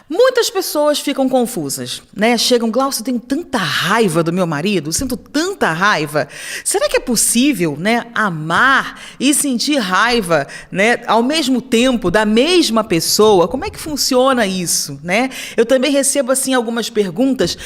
Muitas pessoas ficam confusas, né? Chegam, Glaucio, eu tenho tanta raiva do meu marido, sinto tanta raiva. Será que é possível, né, amar e sentir raiva, né, ao mesmo tempo da mesma pessoa? Como é que funciona isso, né? Eu também recebo, assim, algumas perguntas.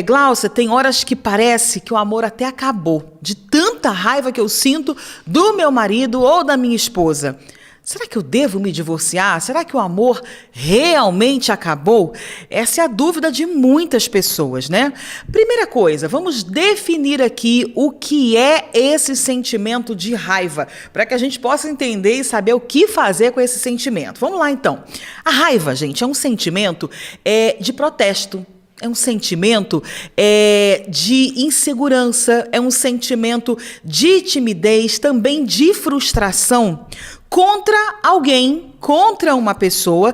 Glaucio, tem horas que parece que o amor até acabou, de tanta raiva que eu sinto do meu marido ou da minha esposa. Será que eu devo me divorciar? Será que o amor realmente acabou? Essa é a dúvida de muitas pessoas, né? Primeira coisa, vamos definir aqui o que é esse sentimento de raiva, para que a gente possa entender e saber o que fazer com esse sentimento. Vamos lá, então. A raiva, gente, é um sentimento de protesto. É um sentimento de insegurança, é um sentimento de timidez, também de frustração contra alguém, contra uma pessoa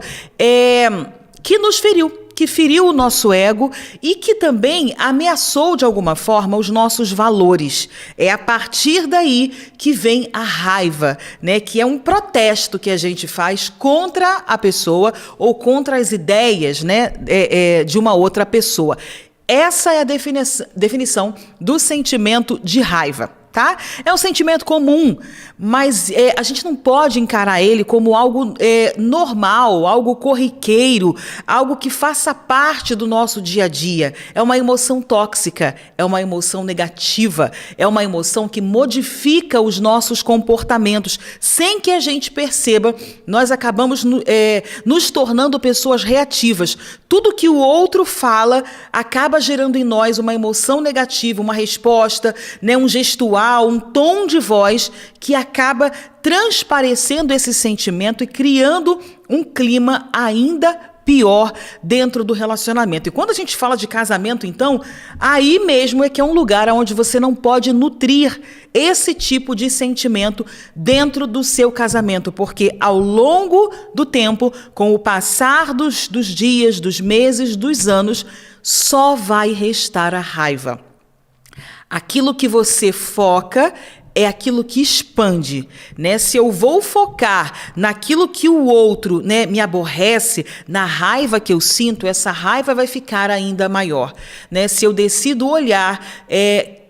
que nos feriu, que feriu o nosso ego e que também ameaçou de alguma forma os nossos valores. É a partir daí que vem a raiva, né? Que é um protesto que a gente faz contra a pessoa ou contra as ideias, né? De uma outra pessoa. Essa é a definição do sentimento de raiva. Tá? É um sentimento comum, mas a gente não pode encarar ele como algo normal, algo corriqueiro, algo que faça parte do nosso dia a dia. É uma emoção tóxica, é uma emoção negativa, é uma emoção que modifica os nossos comportamentos. Sem que a gente perceba, nós acabamos nos tornando pessoas reativas. Tudo que o outro fala acaba gerando em nós uma emoção negativa, uma resposta, né, um gestual, um tom de voz que acaba transparecendo esse sentimento e criando um clima ainda pior dentro do relacionamento. E quando a gente fala de casamento, então, aí mesmo é que é um lugar onde você não pode nutrir esse tipo de sentimento dentro do seu casamento, porque ao longo do tempo, com o passar dos dias, dos meses, dos anos, só vai restar a raiva. Aquilo que você foca é aquilo que expande, né? Se eu vou focar naquilo que o outro, né, me aborrece, na raiva que eu sinto, essa raiva vai ficar ainda maior, né? Se eu decido olhar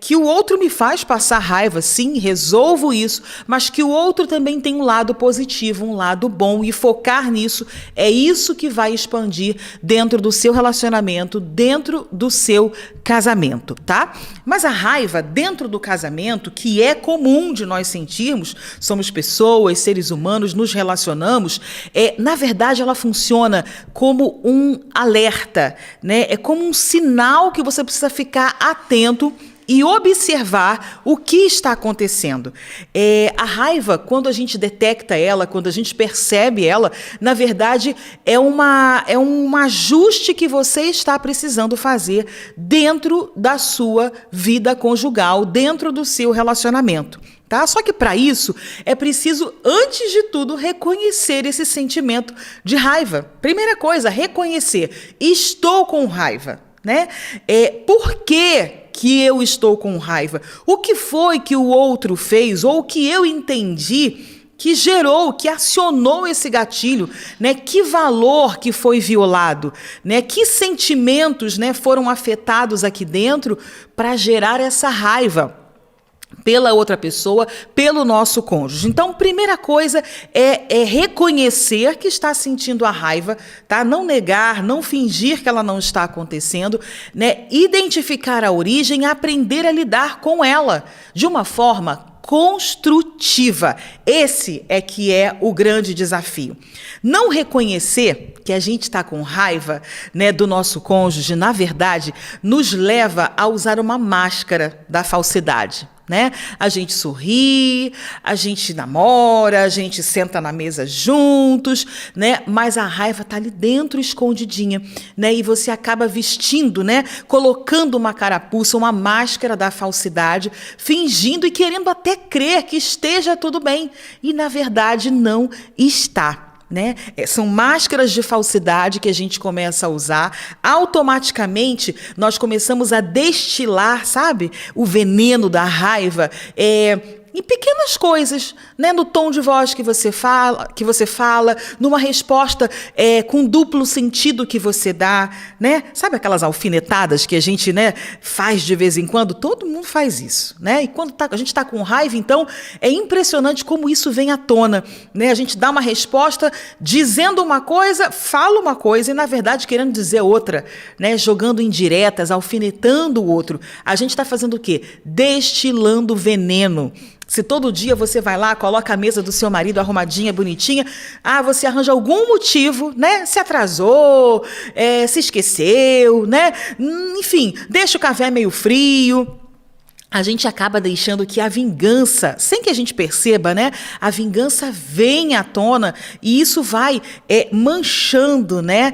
que o outro me faz passar raiva, sim, resolvo isso, mas que o outro também tem um lado positivo, um lado bom, e focar nisso é isso que vai expandir dentro do seu relacionamento, dentro do seu casamento, tá? Mas a raiva dentro do casamento, que é comum de nós sentirmos, somos pessoas, seres humanos, nos relacionamos, na verdade ela funciona como um alerta, né? É como um sinal que você precisa ficar atento e observar o que está acontecendo. A raiva, quando a gente detecta ela, quando a gente percebe ela, na verdade, é um ajuste que você está precisando fazer dentro da sua vida conjugal, dentro do seu relacionamento. Tá? Só que para isso é preciso, antes de tudo, reconhecer esse sentimento de raiva. Primeira coisa, reconhecer. Estou com raiva, né? Por quê que eu estou com raiva? O que foi que o outro fez ou o que eu entendi que gerou, que acionou esse gatilho, né? Que valor que foi violado, né? Que sentimentos, né, foram afetados aqui dentro para gerar essa raiva pela outra pessoa, pelo nosso cônjuge. Então, primeira coisa é reconhecer que está sentindo a raiva, tá? Não negar, não fingir que ela não está acontecendo, né? Identificar a origem, aprender a lidar com ela de uma forma construtiva. Esse é que é o grande desafio. Não reconhecer que a gente está com raiva, né, do nosso cônjuge, na verdade, nos leva a usar uma máscara da falsidade. Né? A gente sorri, a gente namora, a gente senta na mesa juntos, né? Mas a raiva está ali dentro, escondidinha, né? E você acaba vestindo, né? Colocando uma carapuça, uma máscara da falsidade, fingindo e querendo até crer que esteja tudo bem. E, na verdade, não está. Né? São máscaras de falsidade que a gente começa a usar. Automaticamente, nós começamos a destilar, sabe? O veneno da raiva. em pequenas coisas, né? No tom de voz que você fala, numa resposta com duplo sentido que você dá, né? Sabe aquelas alfinetadas que a gente, né, faz de vez em quando? Todo mundo faz isso, né? E quando a gente está com raiva, então, é impressionante como isso vem à tona, né? A gente dá uma resposta dizendo uma coisa, fala uma coisa e, na verdade, querendo dizer outra, né? Jogando indiretas, alfinetando o outro. A gente está fazendo o quê? Destilando veneno. Se todo dia você vai lá, coloca a mesa do seu marido arrumadinha, bonitinha, você arranja algum motivo, né? Se atrasou, se esqueceu, né? Enfim, deixa o café meio frio. A gente acaba deixando que a vingança, sem que a gente perceba, né? A vingança vem à tona e isso vai manchando, né?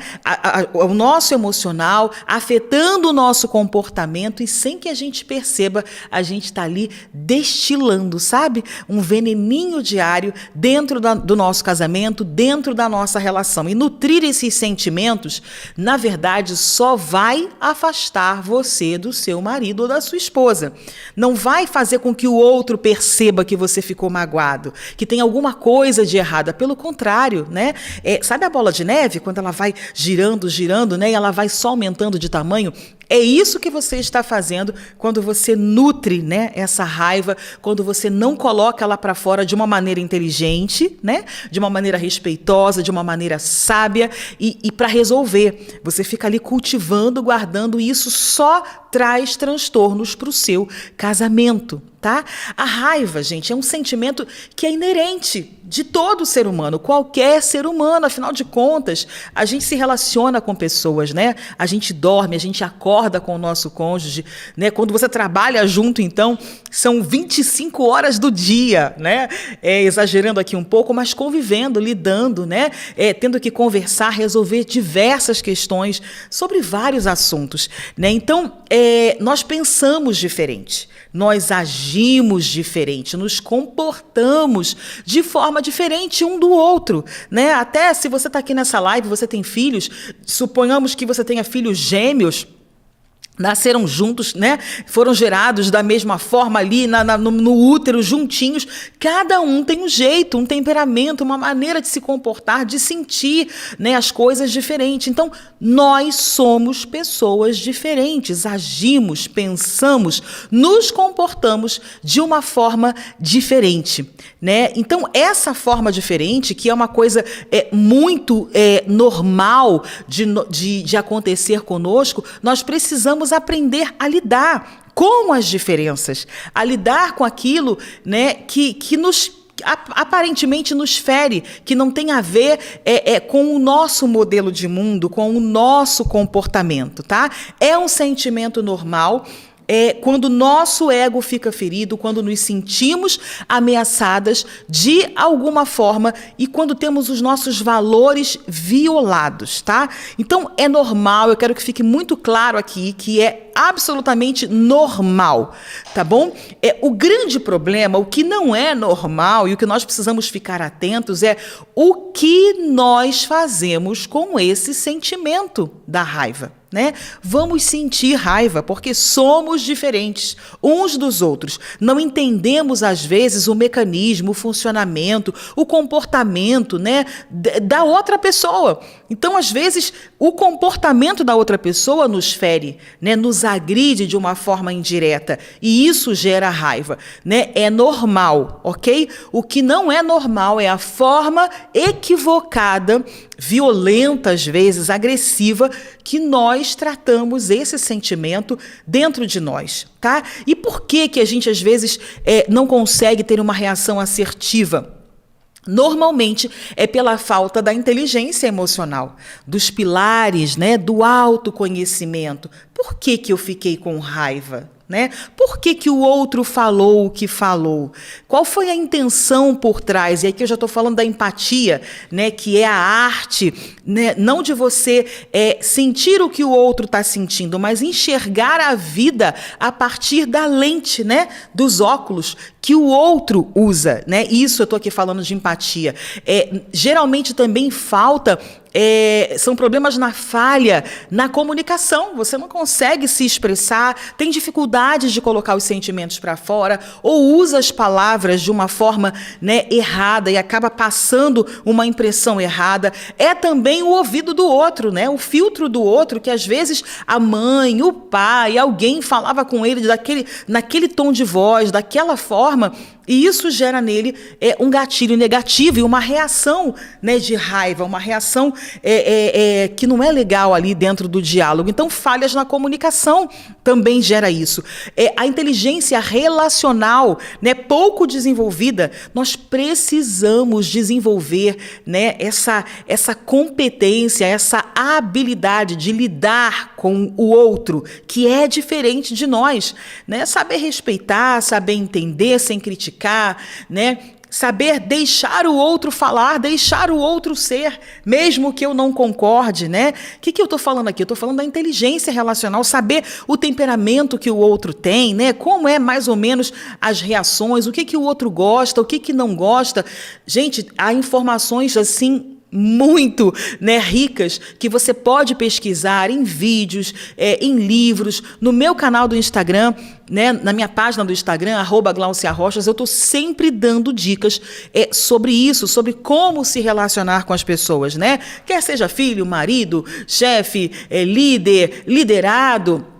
O nosso emocional, afetando o nosso comportamento e sem que a gente perceba, a gente está ali destilando, sabe? Um veneninho diário dentro do nosso casamento, dentro da nossa relação. E nutrir esses sentimentos, na verdade, só vai afastar você do seu marido ou da sua esposa. Não vai fazer com que o outro perceba que você ficou magoado, que tem alguma coisa de errada. Pelo contrário, né? Sabe a bola de neve? Quando ela vai girando, girando, né? E ela vai só aumentando de tamanho. É isso que você está fazendo quando você nutre, né, essa raiva, quando você não coloca ela para fora de uma maneira inteligente, né, de uma maneira respeitosa, de uma maneira sábia e para resolver. Você fica ali cultivando, guardando, e isso só traz transtornos para o seu casamento. Tá? A raiva, gente, é um sentimento que é inerente de todo ser humano, qualquer ser humano. Afinal de contas, a gente se relaciona com pessoas, né? A gente dorme, a gente acorda com o nosso cônjuge, né? Quando você trabalha junto, então, são 25 horas do dia, né? Exagerando aqui um pouco, mas convivendo, lidando, né? Tendo que conversar, resolver diversas questões sobre vários assuntos, né? Então, nós pensamos diferente. Nós agimos diferente, nos comportamos de forma diferente um do outro, né? Até se você está aqui nessa live, você tem filhos, suponhamos que você tenha filhos gêmeos, nasceram juntos, né? Foram gerados da mesma forma ali no útero, juntinhos. Cada um tem um jeito, um temperamento, uma maneira de se comportar, de sentir, né, as coisas diferentes. Então, nós somos pessoas diferentes, agimos, pensamos, nos comportamos de uma forma diferente, né? Então, essa forma diferente, que é uma coisa muito normal de acontecer conosco, nós precisamos aprender a lidar com as diferenças, a lidar com aquilo, né, que aparentemente nos fere, que não tem a ver com o nosso modelo de mundo, com o nosso comportamento, tá? É um sentimento normal. Quando o nosso ego fica ferido, quando nos sentimos ameaçadas de alguma forma e quando temos os nossos valores violados, tá? Então, é normal, eu quero que fique muito claro aqui que é absolutamente normal, tá bom? O grande problema, o que não é normal e o que nós precisamos ficar atentos é o que nós fazemos com esse sentimento da raiva. Né? Vamos sentir raiva porque somos diferentes uns dos outros. Não entendemos, às vezes, o mecanismo, o funcionamento, o comportamento, né, da outra pessoa. Então, às vezes, o comportamento da outra pessoa nos fere, né, nos agride de uma forma indireta. E isso gera raiva. Né? É normal, ok? O que não é normal é a forma equivocada, violenta, às vezes, agressiva, que nós tratamos esse sentimento dentro de nós, tá? E por que a gente, às vezes, não consegue ter uma reação assertiva? Normalmente é pela falta da inteligência emocional, dos pilares, né, do autoconhecimento. Por que eu fiquei com raiva? Né? Por que o outro falou o que falou? Qual foi a intenção por trás? E aqui eu já estou falando da empatia, né? Que é a arte, né? Não de você sentir o que o outro está sentindo, mas enxergar a vida a partir da lente, né? Dos óculos que o outro usa, né? Isso eu estou aqui falando de empatia. Geralmente também falta... são problemas na falha, na comunicação. Você não consegue se expressar, tem dificuldades de colocar os sentimentos para fora, ou usa as palavras de uma forma, né, errada e acaba passando uma impressão errada. É também o ouvido do outro, né? O filtro do outro, que às vezes a mãe, o pai, alguém falava com ele naquele tom de voz, daquela forma, e isso gera nele um gatilho negativo e uma reação, né, de raiva, uma reação que não é legal ali dentro do diálogo. Então, falhas na comunicação também gera isso. A inteligência relacional, né, pouco desenvolvida, nós precisamos desenvolver, né, essa competência, essa habilidade de lidar com o outro, que é diferente de nós, né? Saber respeitar, saber entender sem criticar, né? Saber deixar o outro falar, deixar o outro ser, mesmo que eu não concorde, né? O que eu estou falando aqui? Eu estou falando da inteligência relacional, saber o temperamento que o outro tem, né? Como é mais ou menos as reações, o que o outro gosta, o que não gosta. Gente, há informações assim muito, né, ricas, que você pode pesquisar em vídeos, em livros, no meu canal do Instagram, né, na minha página do Instagram, @GlauciaRochas, eu estou sempre dando dicas sobre isso, sobre como se relacionar com as pessoas, né? Quer seja filho, marido, chefe, líder, liderado.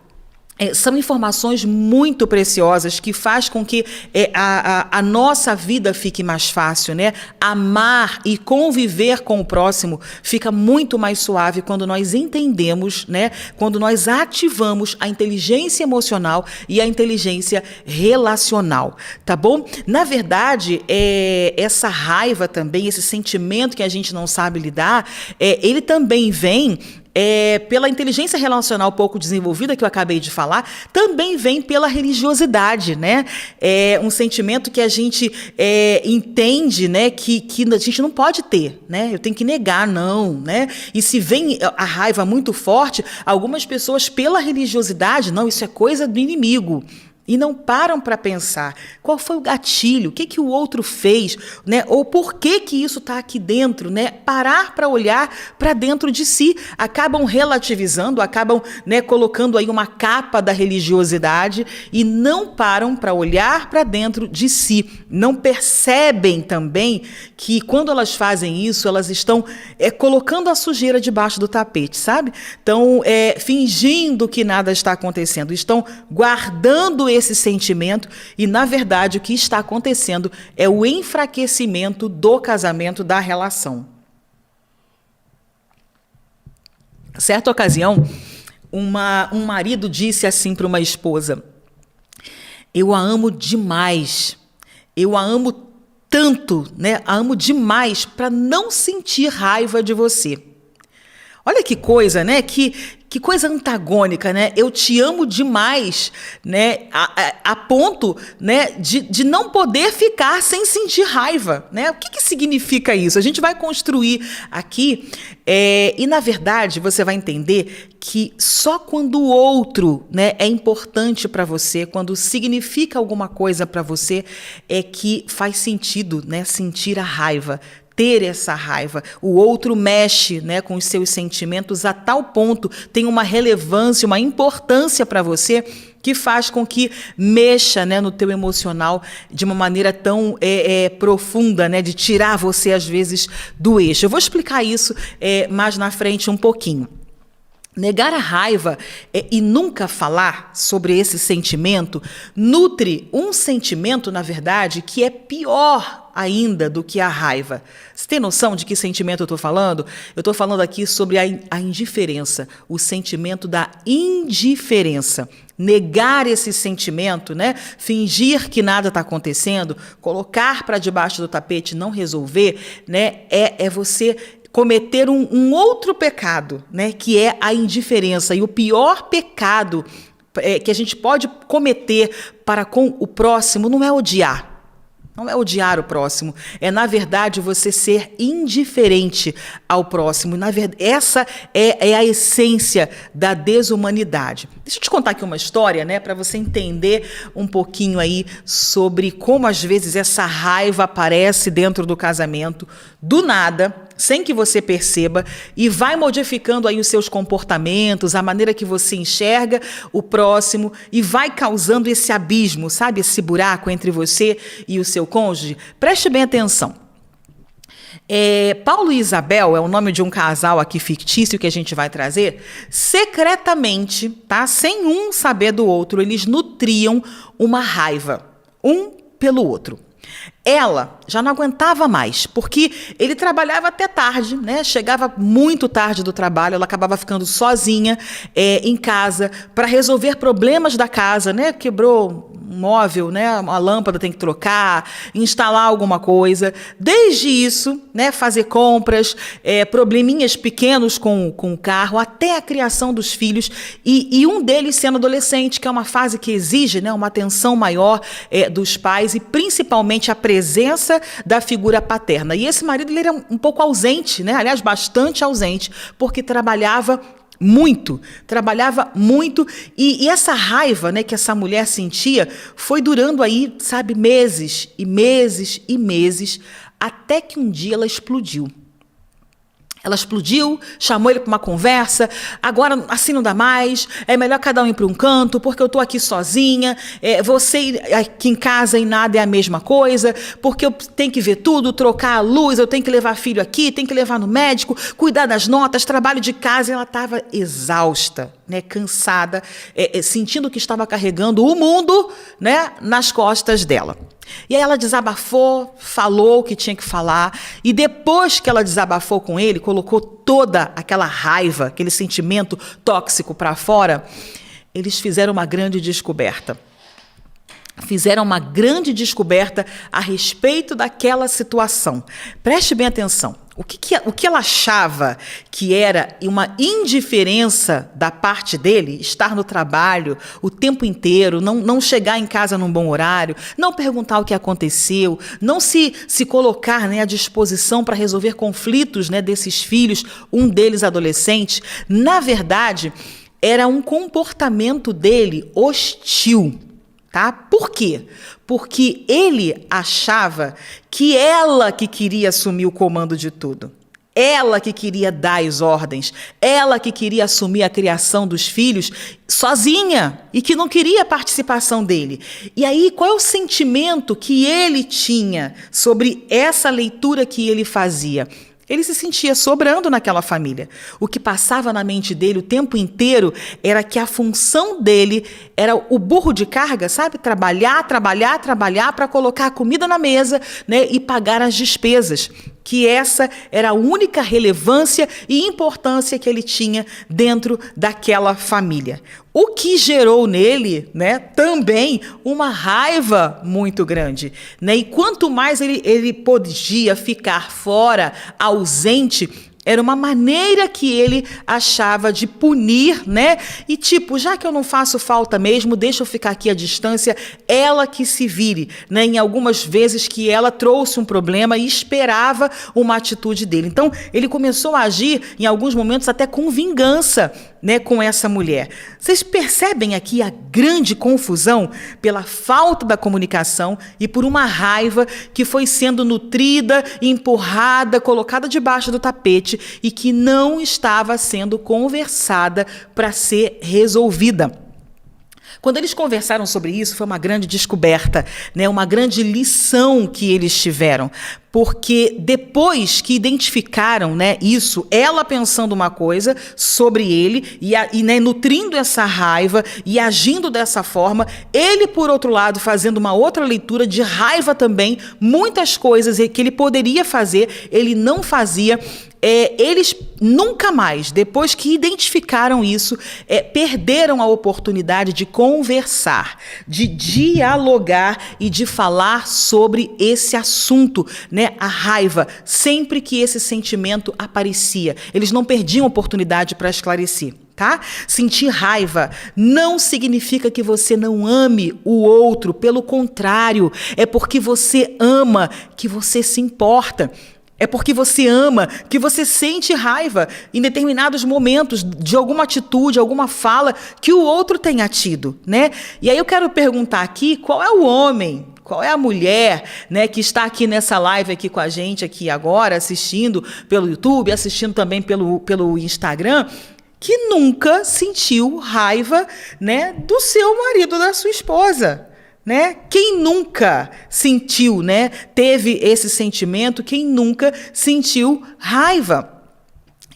São informações muito preciosas que faz com que a nossa vida fique mais fácil, né? Amar e conviver com o próximo fica muito mais suave quando nós entendemos, né? Quando nós ativamos a inteligência emocional e a inteligência relacional, tá bom? Na verdade, essa raiva também, esse sentimento que a gente não sabe lidar, ele também vem pela inteligência relacional pouco desenvolvida, que eu acabei de falar, também vem pela religiosidade, né? É um sentimento que a gente entende, né, que a gente não pode ter, né? Eu tenho que negar, não, né? E se vem a raiva muito forte, algumas pessoas, pela religiosidade, não, isso é coisa do inimigo. E não param para pensar qual foi o gatilho, o que o outro fez, né? Ou por que isso está aqui dentro, né? Parar para olhar para dentro de si. Acabam relativizando, acabam, né, colocando aí uma capa da religiosidade e não param para olhar para dentro de si. Não percebem também que quando elas fazem isso, elas estão colocando a sujeira debaixo do tapete, sabe? Estão fingindo que nada está acontecendo, estão guardando esse sentimento e, na verdade, o que está acontecendo é o enfraquecimento do casamento, da relação. Certa ocasião, um marido disse assim para uma esposa: eu a amo demais, eu a amo tanto, né? A amo demais para não sentir raiva de você. Olha que coisa, né? Que coisa antagônica, né? Eu te amo demais, né? A ponto, né, de não poder ficar sem sentir raiva, né? O que significa isso? A gente vai construir aqui e, na verdade, você vai entender que só quando o outro, né, é importante para você, quando significa alguma coisa para você, é que faz sentido, né, sentir a raiva. Ter essa raiva. O outro mexe, né, com os seus sentimentos a tal ponto, tem uma relevância, uma importância para você, que faz com que mexa, né, no teu emocional de uma maneira tão profunda, né, de tirar você, às vezes, do eixo. Eu vou explicar isso mais na frente um pouquinho. Negar a raiva e nunca falar sobre esse sentimento nutre um sentimento, na verdade, que é pior ainda do que a raiva. Você tem noção de que sentimento eu estou falando? Eu estou falando aqui sobre a indiferença, o sentimento da indiferença. Negar esse sentimento, né? Fingir que nada está acontecendo, colocar para debaixo do tapete, não resolver, né? É você cometer um outro pecado, né, que é a indiferença. E o pior pecado que a gente pode cometer para com o próximo não é odiar. Não é odiar o próximo, é, na verdade, você ser indiferente ao próximo. Na verdade, essa é a essência da desumanidade. Deixa eu te contar aqui uma história, né, para você entender um pouquinho aí sobre como, às vezes, essa raiva aparece dentro do casamento, do nada, sem que você perceba, e vai modificando aí os seus comportamentos, a maneira que você enxerga o próximo, e vai causando esse abismo, sabe? Esse buraco entre você e o seu cônjuge. Preste bem atenção. Paulo e Isabel é o nome de um casal aqui fictício que a gente vai trazer. Secretamente, tá? Sem um saber do outro, eles nutriam uma raiva, um pelo outro. Ela já não aguentava mais, porque ele trabalhava até tarde, né? Chegava muito tarde do trabalho, ela acabava ficando sozinha em casa para resolver problemas da casa, né? Quebrou um móvel, né? Uma lâmpada tem que trocar, instalar alguma coisa. Desde isso, né? Fazer compras, probleminhas pequenos com o carro, até a criação dos filhos, e um deles sendo adolescente, que é uma fase que exige, né? Uma atenção maior dos pais e principalmente a presença da figura paterna. E esse marido, ele era um pouco ausente, né? Aliás, bastante ausente, porque trabalhava muito, e essa raiva, né, que essa mulher sentia foi durando aí, sabe, meses e meses e meses, até que um dia ela explodiu. Ela explodiu, chamou ele para uma conversa. Agora, assim não dá mais, é melhor cada um ir para um canto, porque eu estou aqui sozinha, você aqui em casa e nada é a mesma coisa, porque eu tenho que ver tudo, trocar a luz, eu tenho que levar filho aqui, tenho que levar no médico, cuidar das notas, trabalho de casa. E ela estava exausta, né, cansada, sentindo que estava carregando o mundo, né, nas costas dela. E aí ela desabafou, falou o que tinha que falar, e depois que ela desabafou com ele, colocou toda aquela raiva, aquele sentimento tóxico para fora, eles fizeram uma grande descoberta. Fizeram uma grande descoberta a respeito daquela situação. Preste bem atenção. O que ela achava que era uma indiferença da parte dele, estar no trabalho o tempo inteiro, não chegar em casa num bom horário, não perguntar o que aconteceu, não se colocar, né, à disposição para resolver conflitos, né, desses filhos, um deles adolescente, na verdade, era um comportamento dele hostil. Tá? Por quê? Porque ele achava que ela que queria assumir o comando de tudo. Ela que queria dar as ordens. Ela que queria assumir a criação dos filhos sozinha e que não queria a participação dele. E aí, qual é o sentimento que ele tinha sobre essa leitura que ele fazia? Ele se sentia sobrando naquela família. O que passava na mente dele o tempo inteiro era que a função dele era o burro de carga, sabe? Trabalhar para colocar a comida na mesa, né? E pagar as despesas. Que essa era a única relevância e importância que ele tinha dentro daquela família. O que gerou nele, né, também uma raiva muito grande, né? E quanto mais ele podia ficar fora, ausente, era uma maneira que ele achava de punir, né? E tipo, já que eu não faço falta mesmo, deixa eu ficar aqui à distância, ela que se vire, né? Em algumas vezes que ela trouxe um problema e esperava uma atitude dele. Então, ele começou a agir, em alguns momentos, até com vingança, né, com essa mulher. Vocês percebem aqui a grande confusão pela falta da comunicação e por uma raiva que foi sendo nutrida, empurrada, colocada debaixo do tapete e que não estava sendo conversada para ser resolvida. Quando eles conversaram sobre isso, foi uma grande descoberta, né? Uma grande lição que eles tiveram. Porque depois que identificaram, né, isso, ela pensando uma coisa sobre ele e né, nutrindo essa raiva e agindo dessa forma, ele, por outro lado, fazendo uma outra leitura de raiva também, muitas coisas que ele poderia fazer, ele não fazia. Eles nunca mais, depois que identificaram isso, perderam a oportunidade de conversar, de dialogar e de falar sobre esse assunto, né? A raiva, sempre que esse sentimento aparecia. Eles não perdiam oportunidade para esclarecer. Tá? Sentir raiva não significa que você não ame o outro, pelo contrário, é porque você ama que você se importa. É porque você ama que você sente raiva em determinados momentos de alguma atitude, alguma fala que o outro tenha tido, né? E aí eu quero perguntar aqui, qual é o homem, qual é a mulher, né, que está aqui nessa live aqui com a gente aqui agora, assistindo pelo YouTube, assistindo também pelo Instagram, que nunca sentiu raiva, né, do seu marido, da sua esposa, né? Quem nunca sentiu, né, teve esse sentimento, quem nunca sentiu raiva?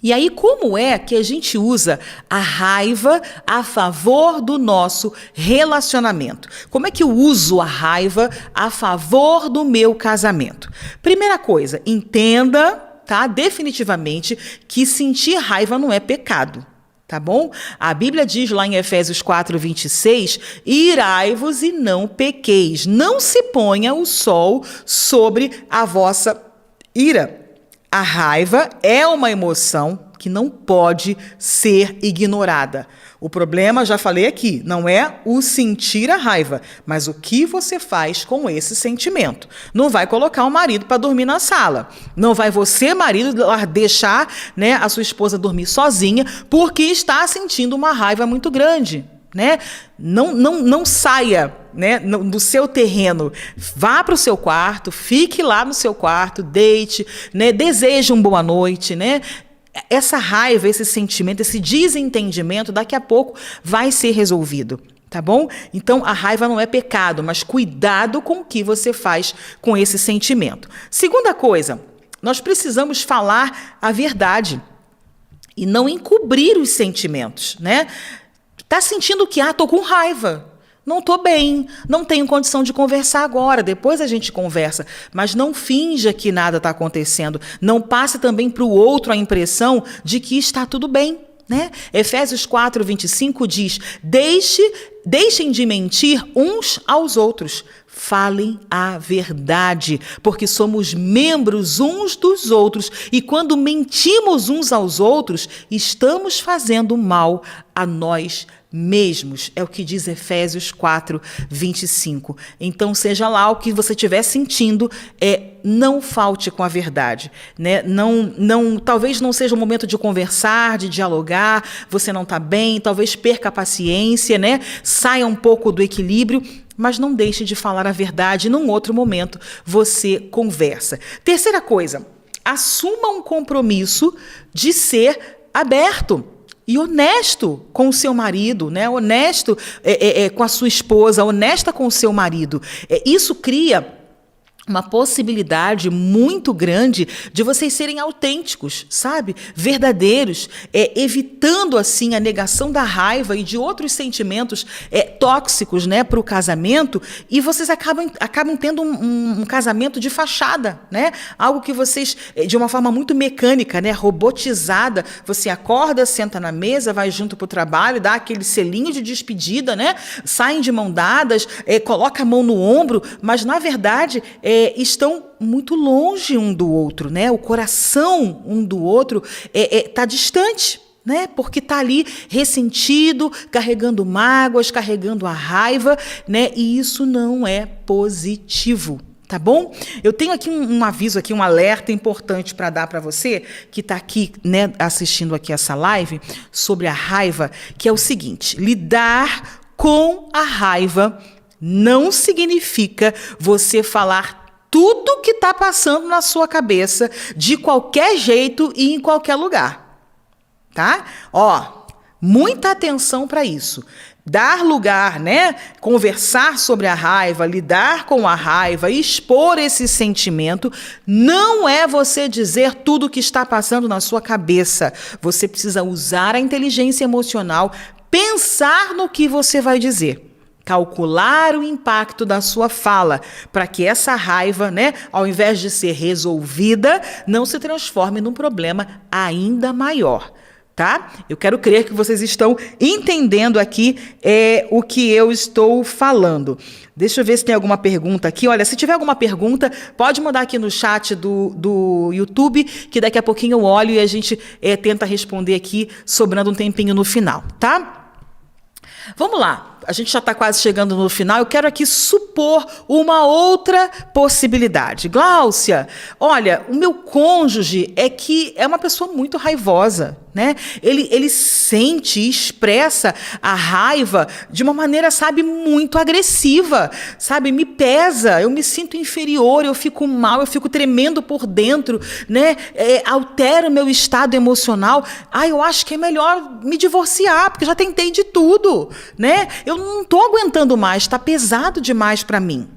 E aí, como é que a gente usa a raiva a favor do nosso relacionamento? Como é que eu uso a raiva a favor do meu casamento? Primeira coisa, entenda, tá, definitivamente, que sentir raiva não é pecado. Tá bom? A Bíblia diz lá em Efésios 4:26, irai-vos e não pequeis, não se ponha o sol sobre a vossa ira. A raiva é uma emoção que não pode ser ignorada. O problema, já falei aqui, não é o sentir a raiva, mas o que você faz com esse sentimento. Não vai colocar o marido para dormir na sala. Não vai você, marido, deixar, né, a sua esposa dormir sozinha porque está sentindo uma raiva muito grande. Né? Não saia, né, do seu terreno, vá para o seu quarto, fique lá no seu quarto, deite, né, deseje uma boa noite, né? Essa raiva, esse sentimento, esse desentendimento, daqui a pouco vai ser resolvido, tá bom? Então, a raiva não é pecado, mas cuidado com o que você faz com esse sentimento. Segunda coisa, nós precisamos falar a verdade e não encobrir os sentimentos, né? Tá sentindo que, tô com raiva, não tô bem, não tenho condição de conversar agora, depois a gente conversa, mas não finja que nada está acontecendo, não passe também para o outro a impressão de que está tudo bem, né? Efésios 4:25 diz, deixem de mentir uns aos outros, falem a verdade, porque somos membros uns dos outros e quando mentimos uns aos outros, estamos fazendo mal a nós mesmos. É o que diz Efésios 4:25. Então, seja lá o que você estiver sentindo, não falte com a verdade, né? Talvez não seja o momento de conversar, de dialogar, você não está bem, talvez perca a paciência, né? Saia um pouco do equilíbrio, mas não deixe de falar a verdade. Num outro momento, você conversa. Terceira coisa, assuma um compromisso de ser aberto e honesto com o seu marido, né? Honesto com a sua esposa, honesta com o seu marido. Isso cria uma possibilidade muito grande de vocês serem autênticos, sabe? Verdadeiros, evitando assim a negação da raiva e de outros sentimentos tóxicos, né, para o casamento, e vocês acabam tendo um casamento de fachada, né? Algo que vocês, de uma forma muito mecânica, né, robotizada, você acorda, senta na mesa, vai junto para o trabalho, dá aquele selinho de despedida, né? Saem de mão dadas, coloca a mão no ombro, mas na verdade estão muito longe um do outro, né? O coração um do outro está distante, né? Porque está ali ressentido, carregando mágoas, carregando a raiva, né? E isso não é positivo. Tá bom? Eu tenho aqui um aviso, aqui, um alerta importante para dar para você que está aqui, né, assistindo aqui essa live sobre a raiva, que é o seguinte: lidar com a raiva não significa você falar tudo que está passando na sua cabeça, de qualquer jeito e em qualquer lugar, tá? Muita atenção para isso. Dar lugar, né? Conversar sobre a raiva, lidar com a raiva, expor esse sentimento, não é você dizer tudo o que está passando na sua cabeça. Você precisa usar a inteligência emocional, pensar no que você vai dizer. Calcular o impacto da sua fala, para que essa raiva, né, ao invés de ser resolvida, não se transforme num problema ainda maior. tá? Eu quero crer que vocês estão entendendo aqui o que eu estou falando. Deixa eu ver se tem alguma pergunta aqui. Olha, se tiver alguma pergunta, pode mandar aqui no chat do YouTube, que daqui a pouquinho eu olho e a gente tenta responder aqui, sobrando um tempinho no final, tá? Vamos lá. A gente já está quase chegando no final. Eu quero aqui supor uma outra possibilidade. Gláucia, olha, o meu cônjuge é uma pessoa muito raivosa, né? Ele sente e expressa a raiva de uma maneira, sabe, muito agressiva, sabe? Me pesa, eu me sinto inferior, eu fico mal, eu fico tremendo por dentro, né? Altera o meu estado emocional. Eu acho que é melhor me divorciar, porque já tentei de tudo, né? Eu não estou aguentando mais, está pesado demais para mim.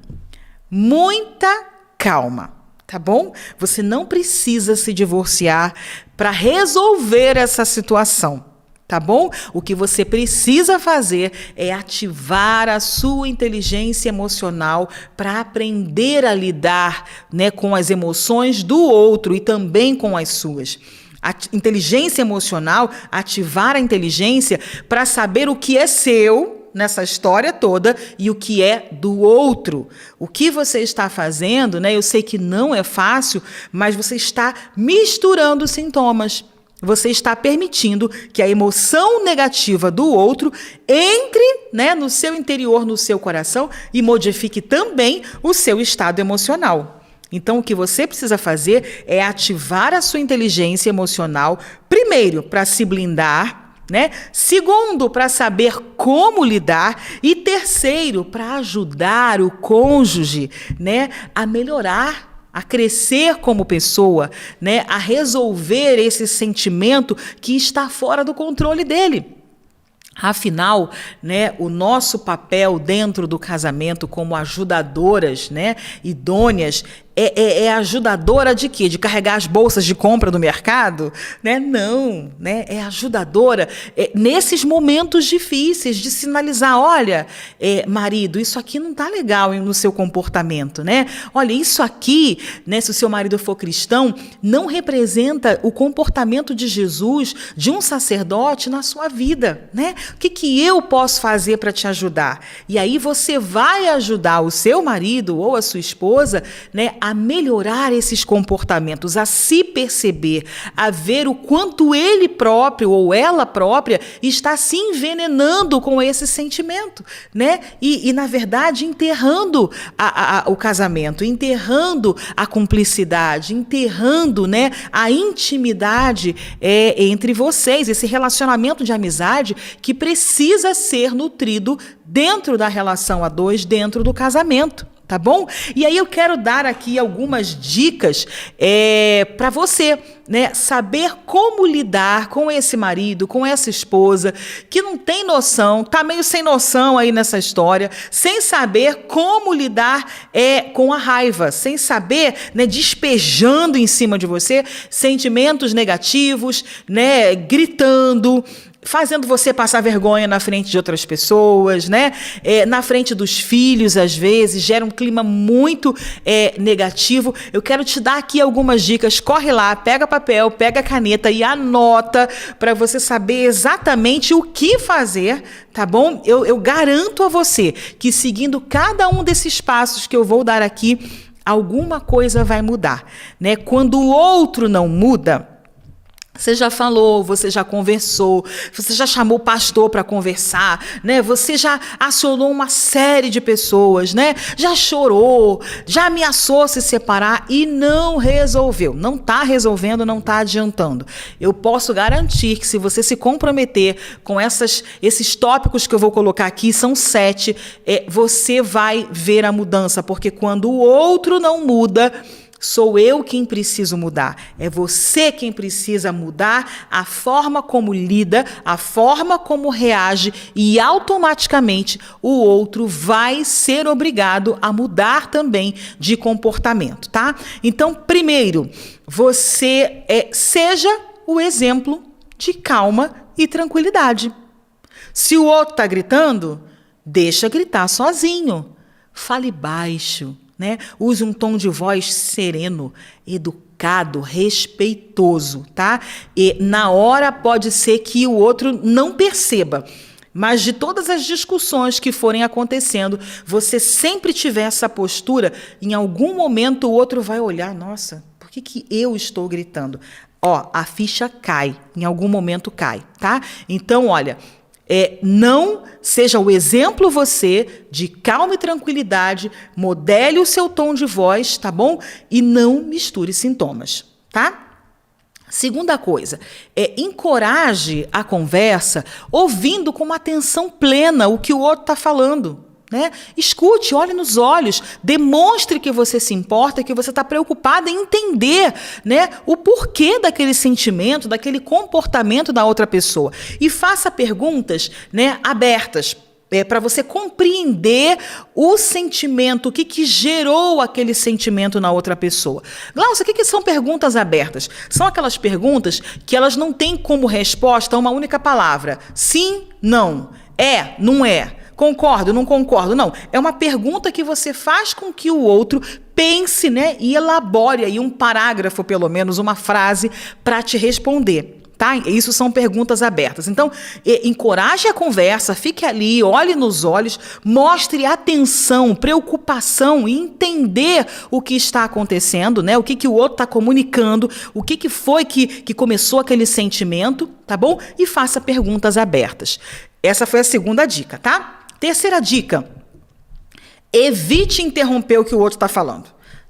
Muita calma, tá bom? Você não precisa se divorciar para resolver essa situação, tá bom? O que você precisa fazer é ativar a sua inteligência emocional para aprender a lidar, né, com as emoções do outro e também com as suas. A inteligência emocional, ativar a inteligência para saber o que é seu nessa história toda e o que é do outro. O que você está fazendo, né? Eu sei que não é fácil, mas você está misturando sintomas. Você está permitindo que a emoção negativa do outro entre, né, no seu interior, no seu coração e modifique também o seu estado emocional. Então, o que você precisa fazer é ativar a sua inteligência emocional, primeiro, para se blindar, né? Segundo, para saber como lidar. E terceiro, para ajudar o cônjuge, né, a melhorar, a crescer como pessoa, né, a resolver esse sentimento que está fora do controle dele. Afinal, né, o nosso papel dentro do casamento como ajudadoras, né, idôneas, é ajudadora de quê? De carregar as bolsas de compra do mercado? Né? Não, né? É ajudadora nesses momentos difíceis de sinalizar, olha, marido, isso aqui não está legal no seu comportamento, né? Olha, isso aqui, né, se o seu marido for cristão, não representa o comportamento de Jesus, de um sacerdote na sua vida, né? O que eu posso fazer para te ajudar? E aí você vai ajudar o seu marido ou a sua esposa, né, a melhorar esses comportamentos, a se perceber, a ver o quanto ele próprio ou ela própria está se envenenando com esse sentimento, né? E na verdade, enterrando o casamento, enterrando a cumplicidade, enterrando, né, a intimidade entre vocês, esse relacionamento de amizade que precisa ser nutrido dentro da relação a dois, dentro do casamento. Tá bom? E aí eu quero dar aqui algumas dicas para você, né, saber como lidar com esse marido, com essa esposa, que não tem noção, tá meio sem noção aí nessa história, sem saber como lidar com a raiva, sem saber, né, despejando em cima de você sentimentos negativos, né, gritando, fazendo você passar vergonha na frente de outras pessoas, né? Na frente dos filhos, às vezes, gera um clima muito negativo. Eu quero te dar aqui algumas dicas. Corre lá, pega papel, pega caneta e anota para você saber exatamente o que fazer, tá bom? Eu garanto a você que seguindo cada um desses passos que eu vou dar aqui, alguma coisa vai mudar, né? Quando o outro não muda, você já falou, você já conversou, você já chamou o pastor para conversar, né? Você já acionou uma série de pessoas, né? Já chorou, já ameaçou se separar e não resolveu. Não está resolvendo, não está adiantando. Eu posso garantir que se você se comprometer com esses tópicos que eu vou colocar aqui, são 7, você vai ver a mudança, porque quando o outro não muda, sou eu quem preciso mudar. É você quem precisa mudar a forma como lida, a forma como reage e automaticamente o outro vai ser obrigado a mudar também de comportamento, tá? Então, primeiro, você seja o exemplo de calma e tranquilidade. Se o outro está gritando, deixa gritar sozinho. Fale baixo, né? Use um tom de voz sereno, educado. educado, respeitoso, tá? E na hora pode ser que o outro não perceba, mas de todas as discussões que forem acontecendo, você sempre tiver essa postura, em algum momento o outro vai olhar, nossa, por que eu estou gritando? Ó, a ficha cai, em algum momento cai, tá? Então, olha, não seja o exemplo você de calma e tranquilidade, modele o seu tom de voz, tá bom? E não misture sintomas, tá? Segunda coisa, encoraje a conversa ouvindo com uma atenção plena o que o outro está falando. Né? Escute, olhe nos olhos, demonstre que você se importa, que você está preocupada em entender, né, o porquê daquele sentimento, daquele comportamento da outra pessoa. E faça perguntas, né, abertas, para você compreender o sentimento, o que gerou aquele sentimento na outra pessoa. Glaucia, o que são perguntas abertas? São aquelas perguntas que elas não têm como resposta uma única palavra. Sim, não. É, não é. Concordo, não concordo. Não, é uma pergunta que você faz com que o outro pense, né, e elabore aí um parágrafo, pelo menos uma frase, para te responder. Tá? Isso são perguntas abertas. Então, encoraje a conversa, fique ali, olhe nos olhos, mostre atenção, preocupação e entender o que está acontecendo, né? O que o outro está comunicando, o que foi que começou aquele sentimento, tá bom? E faça perguntas abertas. Essa foi a segunda dica, tá? Terceira dica, evite interromper o que o outro está falando.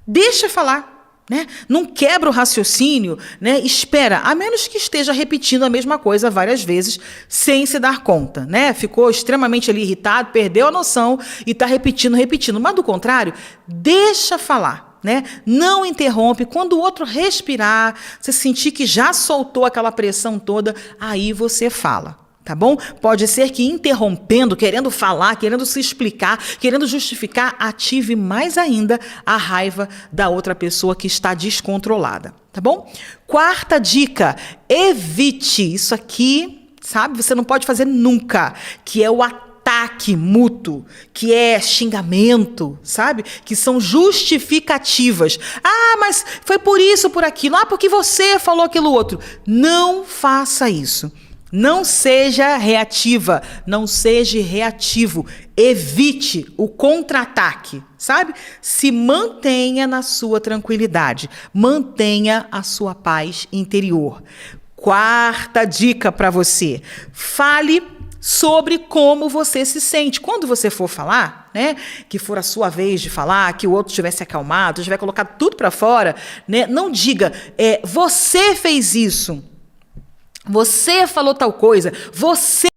Deixa falar. Né? Não quebra o raciocínio, né? Espera, a menos que esteja repetindo a mesma coisa várias vezes sem se dar conta, né? Ficou extremamente ali irritado, perdeu a noção e está repetindo. Mas do contrário, deixa falar. Né? Não interrompe. Quando o outro respirar, você sentir que já soltou aquela pressão toda, aí você fala. Tá bom? Pode ser que interrompendo, querendo falar, querendo se explicar, querendo justificar, ative mais ainda a raiva da outra pessoa que está descontrolada. Tá bom? Quarta dica, evite. Isso aqui, sabe, você não pode fazer nunca, que é o ataque mútuo, que é xingamento, sabe? Que são justificativas. Ah, mas foi por isso, por aquilo. Ah, porque você falou aquilo outro. Não faça isso. Não seja reativa, não seja reativo. Evite o contra-ataque, sabe? Se mantenha na sua tranquilidade, mantenha a sua paz interior. Quarta dica para você, fale sobre como você se sente. Quando você for falar, né, que for a sua vez de falar, que o outro tivesse acalmado, tiver colocado tudo para fora, né, não diga, você fez isso. Você falou tal coisa, você